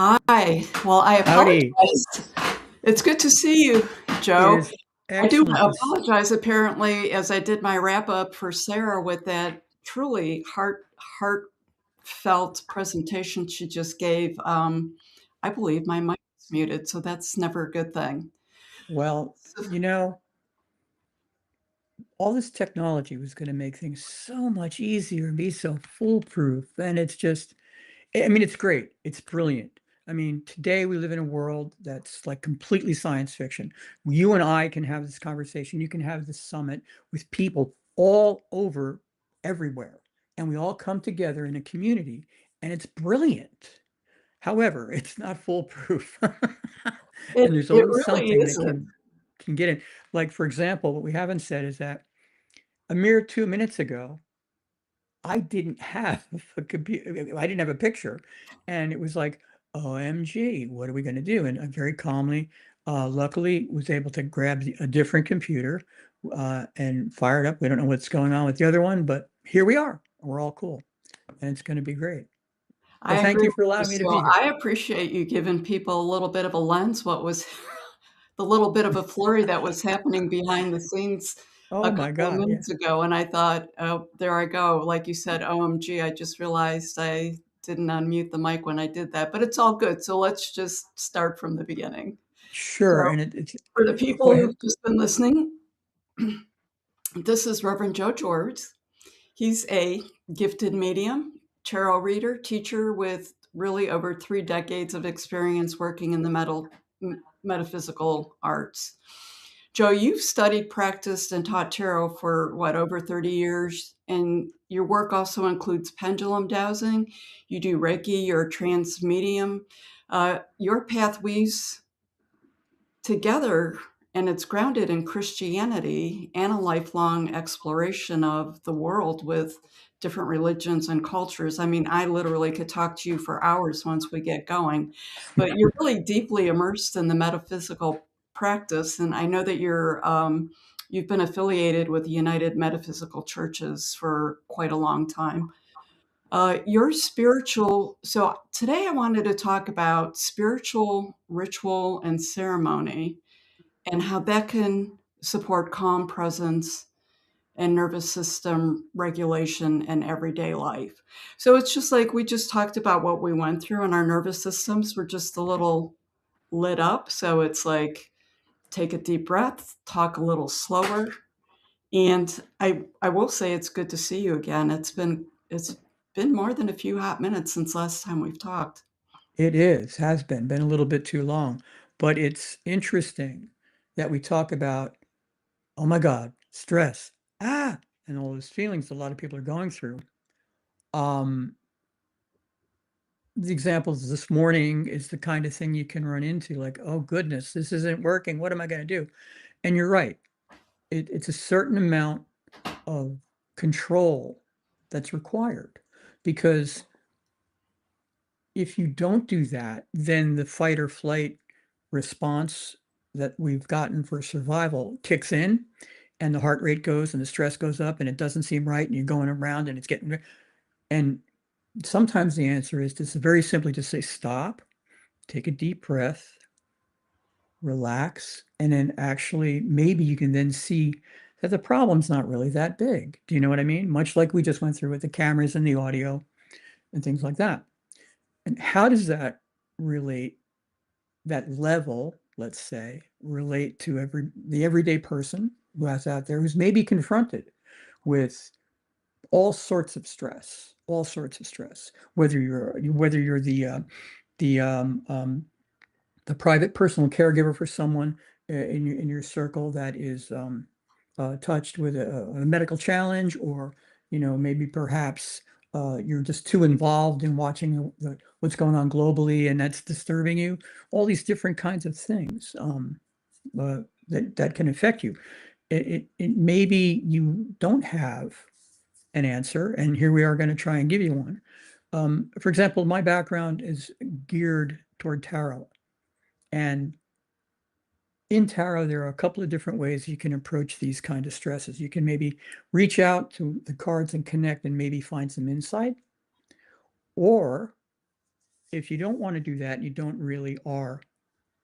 Hi. Well, I Howdy. apologize. It's good to see you, It Joe. is I do excellent to apologize, apparently, as I did my wrap up for Sarah with that truly heartfelt presentation she just gave. I believe my mic is muted, so that's never a good thing. well, So, you know, all this technology was going to make things so much easier and be so foolproof. And it's just, I mean, it's great. It's brilliant. I mean, today we live in a world that's like completely science fiction. You and I can have this conversation. You can have this summit with people all over everywhere. And we all come together in a community, and it's brilliant. However, it's not foolproof. it And there's it always really something that isn't. can get in. Like, for example, what we haven't said is that a mere 2 minutes ago, I didn't have a computer. I didn't have a picture. And it was like, OMG, what are we going to do? And I very calmly, luckily, was able to grab a different computer and fire it up. We don't know what's going on with the other one, but here we are. We're all cool. And it's going to be great. I But thank agree you with for you. allowing me to So be here. I appreciate you giving people a little bit of a lens. What was the little bit of a flurry that was happening behind the scenes a Oh my couple of God. Yeah. minutes ago, and I thought, "Oh, there I go." Like you said, OMG, I just realized I didn't unmute the mic when I did that, but it's all good. So let's just start from the beginning. So Sure. And it's, for the go people ahead. who've just been listening, this is Reverend Joe George. He's a gifted medium, tarot reader, teacher with really over 3 decades of experience working in the metaphysical arts. Joe, you've studied, practiced, and taught tarot for what, over 30 years? And your work also includes pendulum dowsing. You do Reiki, you're a trance medium. Your path weaves together and it's grounded in Christianity and a lifelong exploration of the world with different religions and cultures. I mean, I literally could talk to you for hours once we get going, but you're really deeply immersed in the metaphysical practice. And I know that you've been affiliated with the United Metaphysical Churches for quite a long time. Your spiritual. So today I wanted to talk about spiritual ritual and ceremony and how that can support calm presence and nervous system regulation in everyday life. So it's just like we just talked about what we went through, and our nervous systems were just a little lit up. So it's like take a deep breath, talk a little slower. And I will say it's good to see you again. It's been more than a few hot minutes since last time we've talked. It has been a little bit too long, but it's interesting that we talk about, oh my God, stress, and all those feelings a lot of people are going through. Um, the examples this morning is the kind of thing you can run into, like, oh goodness, this isn't working. What am I going to do? And you're right. It's a certain amount of control that's required because if you don't do that, then the fight or flight response that we've gotten for survival kicks in and the heart rate goes and the stress goes up and it doesn't seem right and you're going around and it's getting and sometimes the answer is just very simply to say stop, take a deep breath, relax, and then actually maybe you can then see that the problem's not really that big. Do you know what I mean? Much like we just went through with the cameras and the audio and things like that. And how does that relate, that level, let's say, relate to the everyday person who has out there who's maybe confronted with all sorts of stress, whether you're the private personal caregiver for someone in your circle that is touched with a medical challenge, or maybe perhaps you're just too involved in watching what's going on globally, and that's disturbing you. All these different kinds of things that can affect you. It maybe you don't have an answer, and here we are going to try and give you one. For example, my background is geared toward tarot. And in tarot, there are a couple of different ways you can approach these kind of stresses. You can maybe reach out to the cards and connect and maybe find some insight, or if you don't want to do that, you don't really are,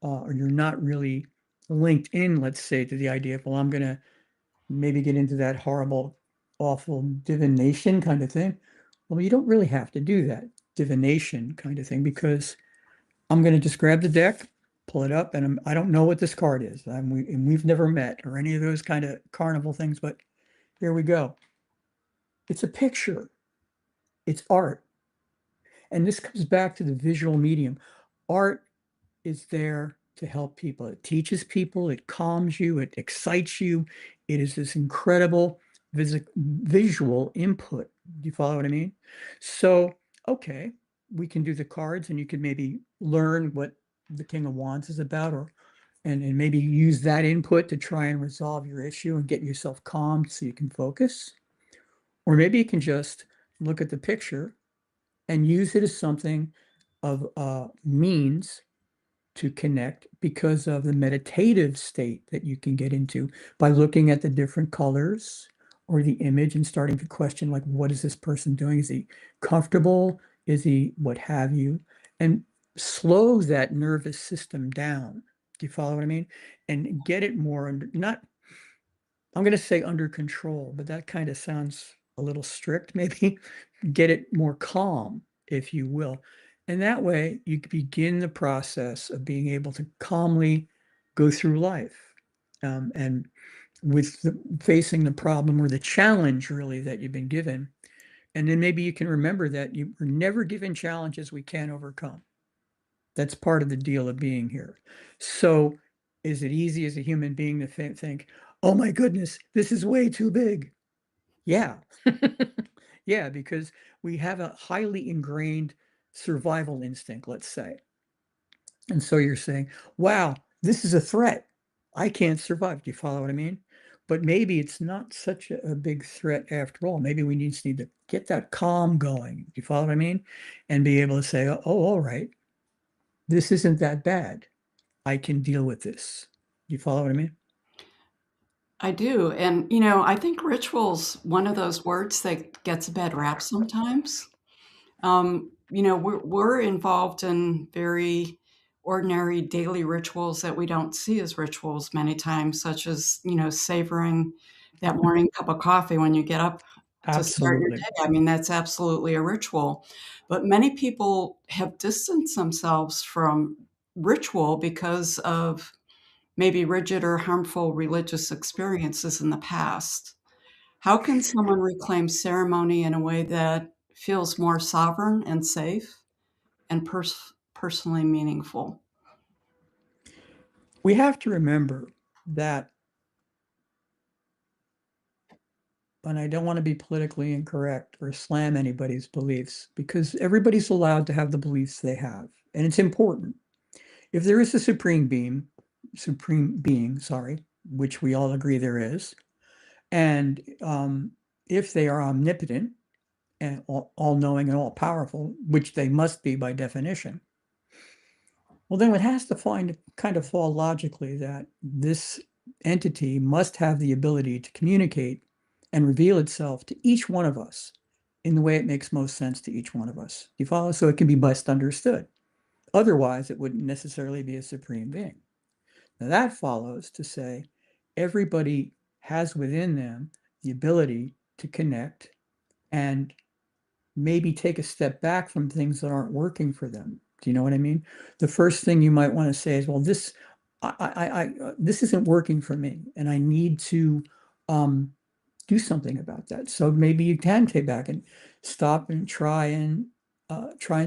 or you're not really linked in, let's say, to the idea of, well, I'm going to maybe get into that horrible, awful divination kind of thing. Well, you don't really have to do that divination kind of thing because I'm going to just grab the deck, pull it up, and I don't know what this card is. And we've never met or any of those kind of carnival things, but here we go. It's a picture, it's art. And this comes back to the visual medium. Art is there to help people. It teaches people, it calms you, it excites you. It is this incredible visual input. Do you follow what I mean? So, okay, we can do the cards and you could maybe learn what the King of Wands is about or and maybe use that input to try and resolve your issue and get yourself calmed so you can focus. Or maybe you can just look at the picture and use it as something of means to connect because of the meditative state that you can get into by looking at the different colors or the image and starting to question, like, what is this person doing? Is he comfortable? Is he what have you? And slow that nervous system down. Do you follow what I mean? And get it more under, not, I'm going to say under control, but that kind of sounds a little strict, maybe. Get it more calm, if you will. And that way you can begin the process of being able to calmly go through life. And with facing the problem or the challenge really that you've been given. And then maybe you can remember that you were never given challenges we can't overcome. That's part of the deal of being here. So is it easy as a human being to think, oh my goodness, this is way too big? Yeah. Yeah, because we have a highly ingrained survival instinct, let's say. And so you're saying, wow, this is a threat. I can't survive. Do you follow what I mean? But maybe it's not such a big threat after all. Maybe we just need to get that calm going. Do you follow what I mean? And be able to say, oh, all right, this isn't that bad. I can deal with this. Do you follow what I mean? I do, and, I think ritual's one of those words that gets a bad rap sometimes. We're involved in very ordinary daily rituals that we don't see as rituals many times, such as, savoring that morning cup of coffee when you get up to start your Absolutely. day. I mean, that's absolutely a ritual. But many people have distanced themselves from ritual because of maybe rigid or harmful religious experiences in the past. How can someone reclaim ceremony in a way that feels more sovereign and safe and personally meaningful? We have to remember that, and I don't want to be politically incorrect or slam anybody's beliefs because everybody's allowed to have the beliefs they have, and it's important. If there is a supreme being, sorry, which we all agree there is, and if they are omnipotent and all knowing and all powerful, which they must be by definition, well, then it has to kind of fall logically that this entity must have the ability to communicate and reveal itself to each one of us in the way it makes most sense to each one of us. You follow? So it can be best understood. Otherwise, it wouldn't necessarily be a supreme being. Now, that follows to say everybody has within them the ability to connect and maybe take a step back from things that aren't working for them. Do you know what I mean? The first thing you might want to say is, well, this isn't working for me, and I need to um, do something about that. So maybe you can take back and stop and try and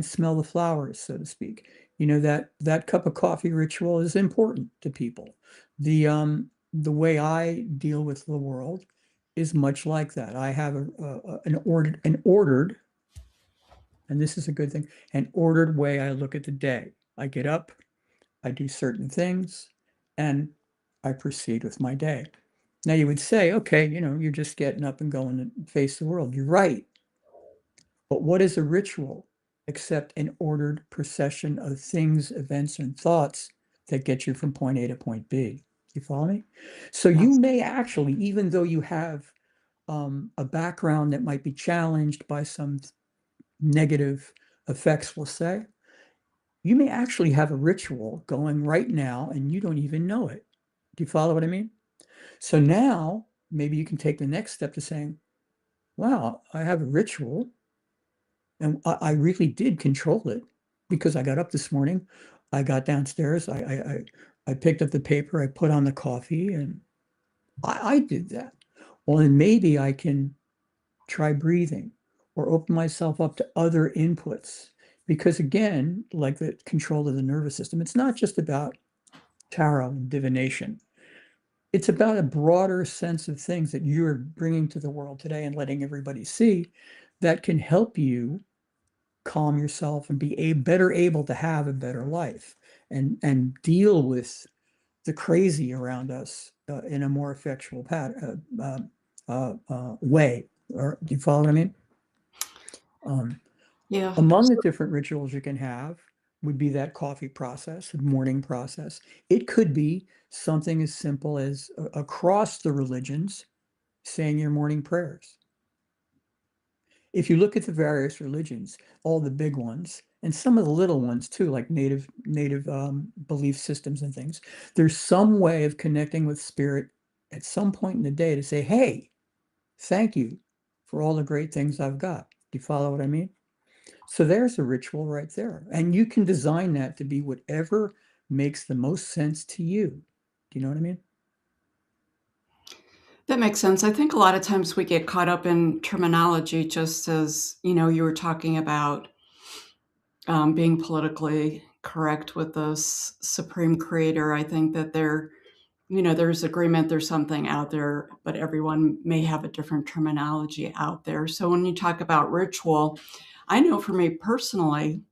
smell the flowers, so to speak. You know that that cup of coffee ritual is important to people. The way I deal with the world is much like that. I have an ordered, and this is a good thing, an ordered way I look at the day. I get up, I do certain things, and I proceed with my day. Now you would say, okay, you're just getting up and going to face the world. You're right. But what is a ritual except an ordered procession of things, events, and thoughts that get you from point A to point B? You follow me? So you Yes. may actually, even though you have a background that might be challenged by some negative effects, we'll say, You may actually have a ritual going right now and you don't even know it. Do you follow what I mean? So now maybe you can take the next step to saying, wow, I have a ritual and I really did control it because I got up this morning, I got downstairs, I picked up the paper, I put on the coffee, and I did that. Well, then maybe I can try breathing or open myself up to other inputs. Because again, like the control of the nervous system, it's not just about tarot and divination. It's about a broader sense of things that you're bringing to the world today and letting everybody see that can help you calm yourself and be better able to have a better life and deal with the crazy around us in a more effectual way. Or do you follow what I mean? Um, Yeah. among the different rituals you can have would be that coffee process, the morning process. It could be something as simple as across the religions saying your morning prayers. If you look at the various religions, all the big ones, and some of the little ones too, like native belief systems and things, there's some way of connecting with spirit at some point in the day to say, "Hey, thank you for all the great things I've got." Do you follow what I mean? So there's a ritual right there, and you can design that to be whatever makes the most sense to you. Do you know what I mean? That makes sense. I think a lot of times we get caught up in terminology, just as, you were talking about being politically correct with the supreme creator. I think that there's agreement, there's something out there, but everyone may have a different terminology out there. So when you talk about ritual, I know for me personally,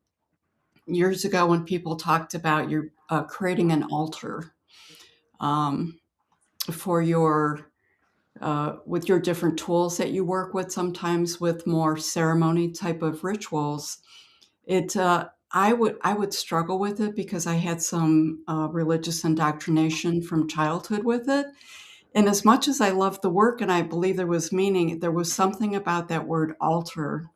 years ago when people talked about you creating an altar um, for your with your different tools that you work with, sometimes with more ceremony type of rituals, I would struggle with it because I had some religious indoctrination from childhood with it. And as much as I loved the work and I believe there was meaning, there was something about that word altar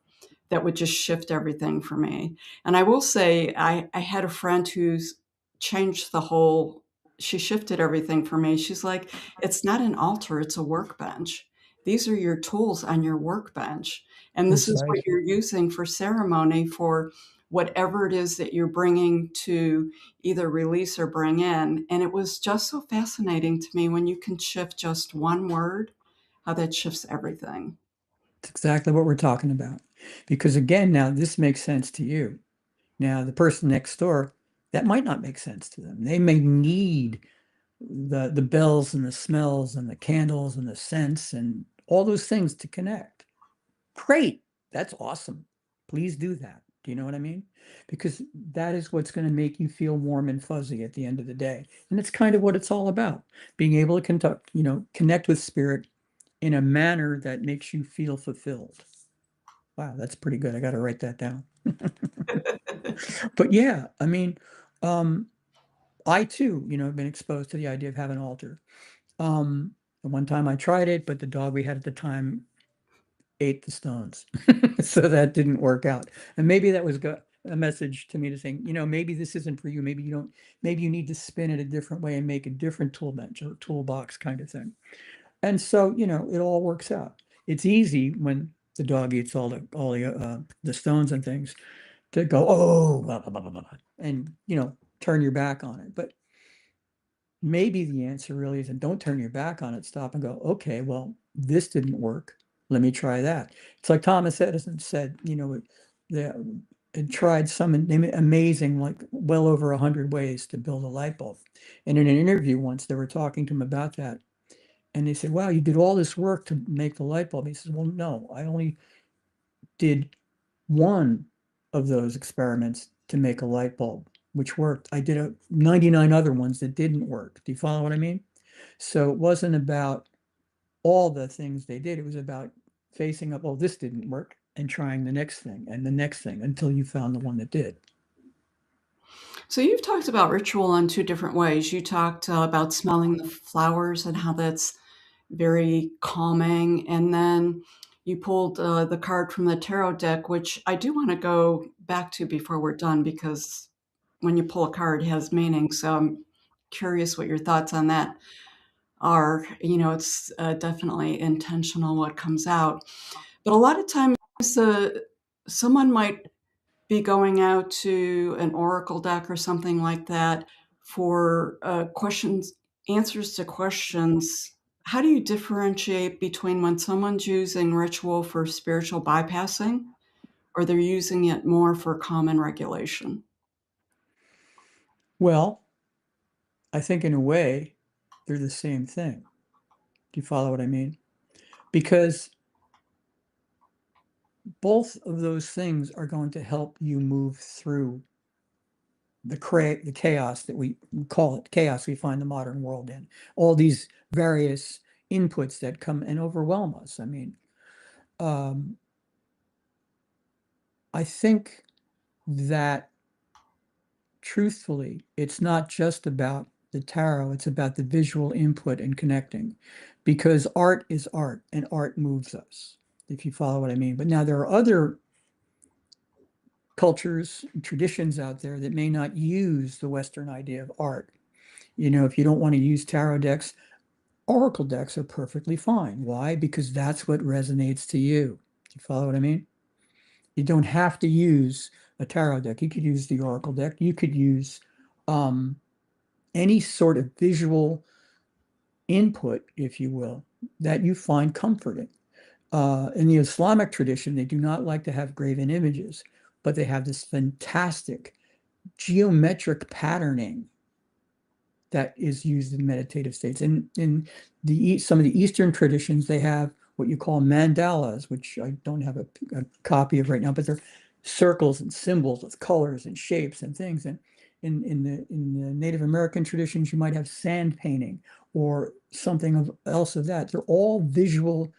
that would just shift everything for me. And I will say, I had a friend who's changed the whole, she shifted everything for me. She's like, it's not an altar, it's a workbench. These are your tools on your workbench. And this is what Precisely. you're using for ceremony for whatever it is that you're bringing to either release or bring in. And it was just so fascinating to me when you can shift just one word, how that shifts everything. It's exactly what we're talking about. Because again, now this makes sense to you. Now, the person next door, that might not make sense to them. They may need the bells and the smells and the candles and the scents and all those things to connect. Great. That's awesome. Please do that. Do you know what I mean? Because that is what's going to make you feel warm and fuzzy at the end of the day. And it's kind of what it's all about. Being able to connect with spirit in a manner that makes you feel fulfilled. Wow, that's pretty good. I got to write that down. But yeah, I mean, um, I too, have been exposed to the idea of having an altar. The one time I tried it, but the dog we had at the time ate the stones. So that didn't work out. And maybe that was a message to me to saying, maybe this isn't for you. Maybe you don't, maybe you need to spin it a different way and make a different tool bench or toolbox kind of thing. And so, it all works out. It's easy when the dog eats all the stones and things to go, oh, blah, blah, blah, blah, blah, and, turn your back on it. But maybe the answer really is, and don't turn your back on it, stop and go, okay, well, this didn't work. Let me try that. It's like Thomas Edison said, it tried some amazing, like well over 100 ways to build a light bulb. And in an interview once, they were talking to him about that. And they said, wow, you did all this work to make the light bulb. He says, well, no, I only did one of those experiments to make a light bulb, which worked. I did 99 other ones that didn't work. Do you follow what I mean? So it wasn't about all the things they did. It was about facing up, oh, this didn't work, and trying the next thing and the next thing until you found the one that did. So you've talked about ritual in two different ways. You talked about smelling the flowers and how that's very calming, and then you pulled the card from the tarot deck, which I do want to go back to before we're done because when you pull a card has meaning. So I'm curious what your thoughts on that are. It's definitely intentional what comes out. But a lot of times, someone might be going out to an oracle deck or something like that for questions, answers to questions. How do you differentiate between when someone's using ritual for spiritual bypassing or they're using it more for common regulation? Well, I think in a way, they're the same thing. Do you follow what I mean? Because both of those things are going to help you move through the chaos that we call it chaos we find the modern world in. All these various inputs that come and overwhelm us. I mean, um, I think that truthfully, it's not just about the tarot, it's about the visual input and connecting because art is art and art moves us, if you follow what I mean. But now there are other cultures, traditions out there that may not use the Western idea of art. If you don't want to use tarot decks, oracle decks are perfectly fine. Why? Because that's what resonates to you. Do you follow what I mean? You don't have to use a tarot deck. You could use the oracle deck. You could use um, any sort of visual input, if you will, that you find comforting. In the Islamic tradition, they do not like to have graven images, but they have this fantastic geometric patterning that is used in meditative states. And in some of the Eastern traditions, they have what you call mandalas, which I don't have a copy of right now, but they're circles and symbols with colors and shapes and things. And in the Native American traditions, you might have sand painting or something else of that. They're all visual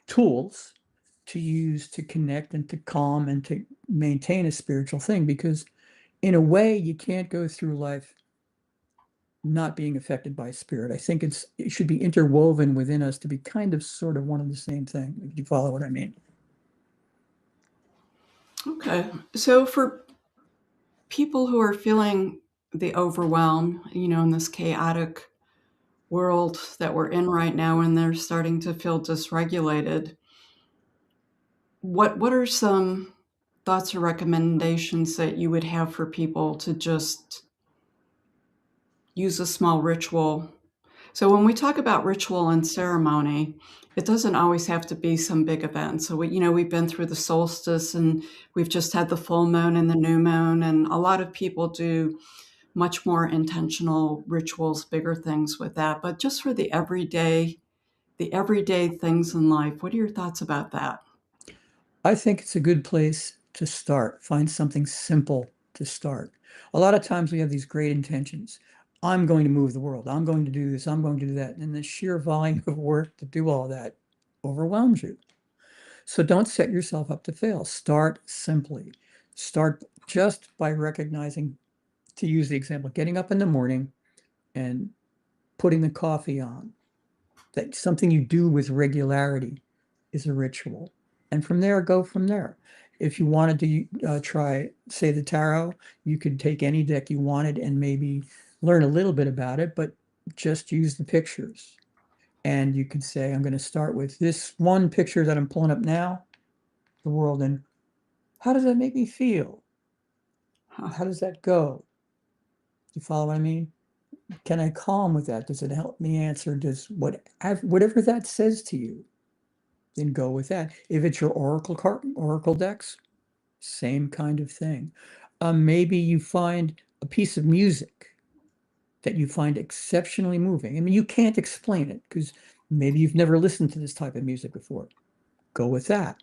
tools to use to connect and to calm and to maintain a spiritual thing because in a way you can't go through life not being affected by spirit. I think it should be interwoven within us to be kind of sort of one and the same thing. If you follow what I mean. Okay. So for people who are feeling the overwhelm, in this chaotic world that we're in right now, and they're starting to feel dysregulated, what are some thoughts or recommendations that you would have for people to just use a small ritual? So when we talk about ritual and ceremony, it doesn't always have to be some big event. So we've been through the solstice and we've just had the full moon and the new moon, and a lot of people do much more intentional rituals, bigger things with that. But just for the everyday things in life, what are your thoughts about that? I think it's a good place to start. Find something simple to start. A lot of times we have these great intentions. I'm going to move the world. I'm going to do this. I'm going to do that. And the sheer volume of work to do all that overwhelms you. So don't set yourself up to fail. Start simply. Start just by recognizing, to use the example, getting up in the morning and putting the coffee on. That something you do with regularity is a ritual. And from there, go from there. If you wanted to try, say, the tarot, you could take any deck you wanted and maybe learn a little bit about it, but just use the pictures. And you could say, I'm going to start with this one picture that I'm pulling up now, the world, and how does that make me feel? Huh. How does that go? Do you follow what I mean? Can I calm with that? Does it help me answer? Whatever that says to you, then go with that. If it's your oracle decks, same kind of thing. Maybe you find a piece of music that you find exceptionally moving. I mean, you can't explain it because maybe you've never listened to this type of music before. Go with that.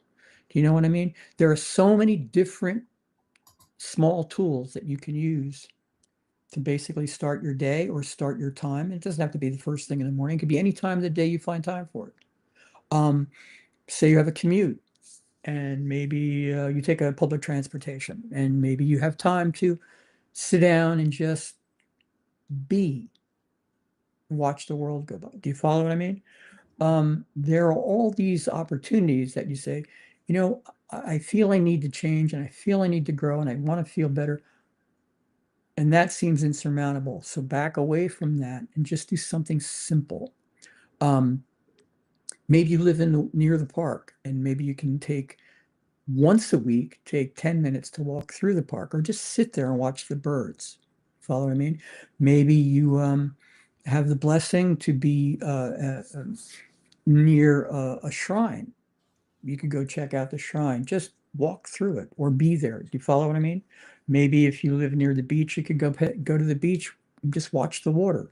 Do you know what I mean? There are so many different small tools that you can use to basically start your day or start your time. It doesn't have to be the first thing in the morning. It could be any time of the day you find time for it. Um, Say you have a commute and maybe you take a public transportation and maybe you have time to sit down and just be, watch the world go by. Do you follow what I mean? There are all these opportunities that you say, I feel I need to change and I feel I need to grow and I want to feel better. And that seems insurmountable. So back away from that and just do something simple. Um, maybe you live near the park, and maybe you can take once a week, take 10 minutes to walk through the park or just sit there and watch the birds. Follow what I mean? Maybe you have the blessing to be near a shrine. You could go check out the shrine, just walk through it or be there. Do you follow what I mean? Maybe if you live near the beach, you could go to the beach and just watch the water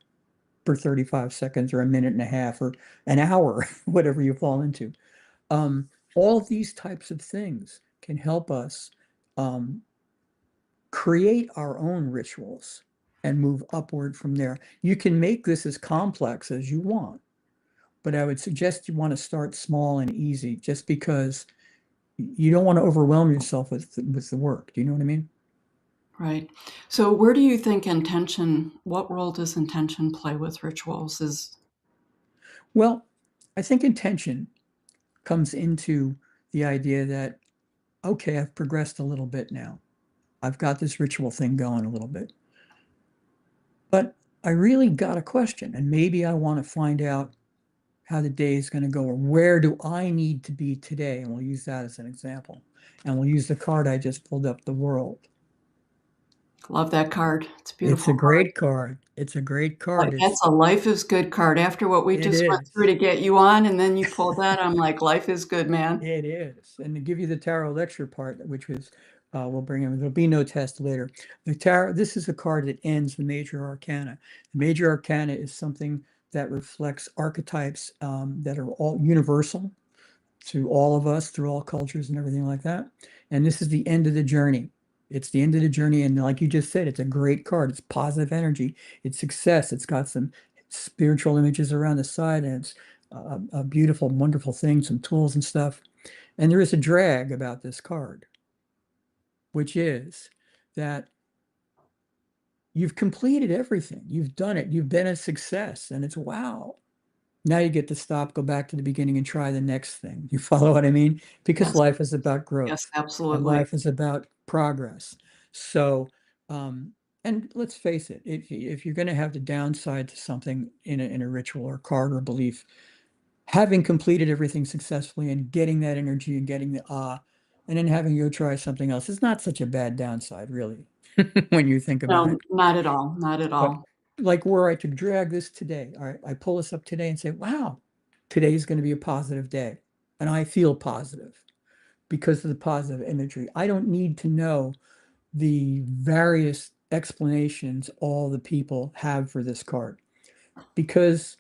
for 35 seconds or a minute and a half or an hour, whatever you fall into. All of these types of things can help us um, create our own rituals and move upward from there. You can make this as complex as you want, but I would suggest you want to start small and easy just because you don't want to overwhelm yourself with the work. Do you know what I mean? Right. So where do you think what role does intention play with rituals? Is Well, I think intention comes into the idea that, okay, I've progressed a little bit now. I've got this ritual thing going a little bit. But I really got a question, and maybe I want to find out how the day is going to go, or where do I need to be today? And we'll use that as an example. And we'll use the card I just pulled up, the world. love that card. It's a It's beautiful a card. great card. It's a great Like, card. that's a life is good card. After what we It just went through is. to get you on, and then you pulled that, I'm like, life is good, man. It is. And to give you the tarot lecture part, which was we'll bring in, there'll be no test later. The tarot, this is a card that ends the major arcana. The major arcana is something that reflects archetypes that are all universal to all of us through all cultures and everything like that. And this is the end of the journey. It's the end of the journey. And like you just said, it's a great card. It's positive energy. It's success. It's got some spiritual images around the side, and it's a beautiful, wonderful thing, some tools and stuff. And there is a drag about this card, which is that you've completed everything. You've done it. You've been a success. And it's wow. Now you get to stop, go back to the beginning and try the next thing. You follow what I mean? Because Yes. life is about Yes, growth and absolutely. life is about progress. So, and let's face it, if you're going to have the downside to something in a ritual or card or belief, having completed everything successfully and getting that energy and getting the and then having you go try something else is not such a bad downside, really, when you think about No, it. not at all, not at But all. like were I to drag this today, all right, I pull this up today and say, wow, today is going to be a positive day. And I feel positive because of the positive imagery. I don't need to know the various explanations all the people have for this card because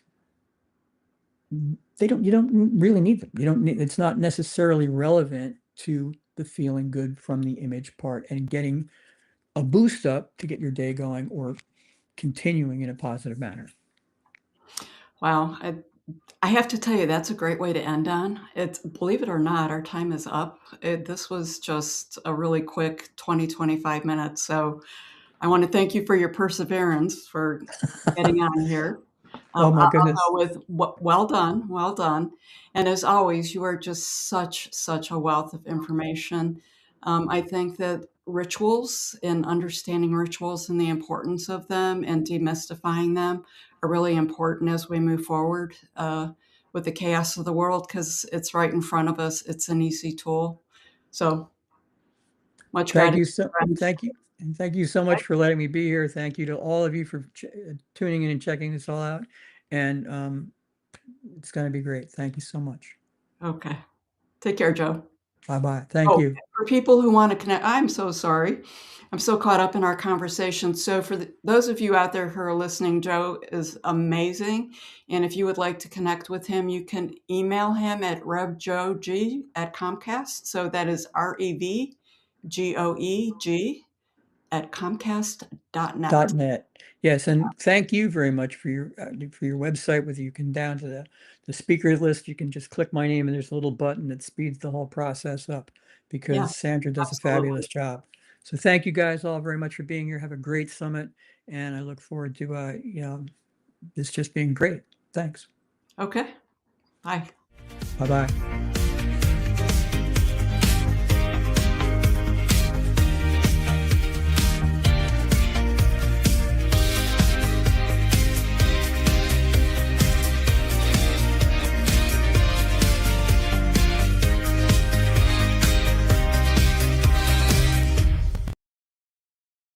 you don't really need them. You don't need, it's not necessarily relevant to the feeling good from the image part and getting a boost up to get your day going or continuing in a positive manner. Wow, I have to tell you, that's a great way to end on. It's believe it or not, our time is up. This was just a really quick 20-25 minutes. So I want to thank you for your perseverance for getting on here. Oh my I'll goodness. go with well done, well done. And as always, you are just such a wealth of information. I think that rituals and understanding rituals and the importance of them and demystifying them are really important as we move forward with the chaos of the world because it's right in front of us. It's an easy tool. So much Thank gratitude, you so friends. thank you. And thank you so much for letting me be here. Thank you to all of you for tuning in and checking this all out. And it's going to be great. Thank you so much. Okay. Take care, Joe. Bye bye. Thank Oh, you. for people who want to connect, I'm so sorry. I'm so caught up in our conversation. So, for those of you out there who are listening, Joe is amazing. And if you would like to connect with him, you can email him at revjoeg@Comcast. So that is REVGOEG at Comcast.net. .net. Yes, and thank you very much for your website. Whether you can down to the speakers list, you can just click my name and there's a little button that speeds the whole process up Yeah, because Sandra does a absolutely. fabulous job. So thank you guys all very much for being here. Have a great summit, and I look forward to this just being great. Thanks. Okay. Bye. Bye bye.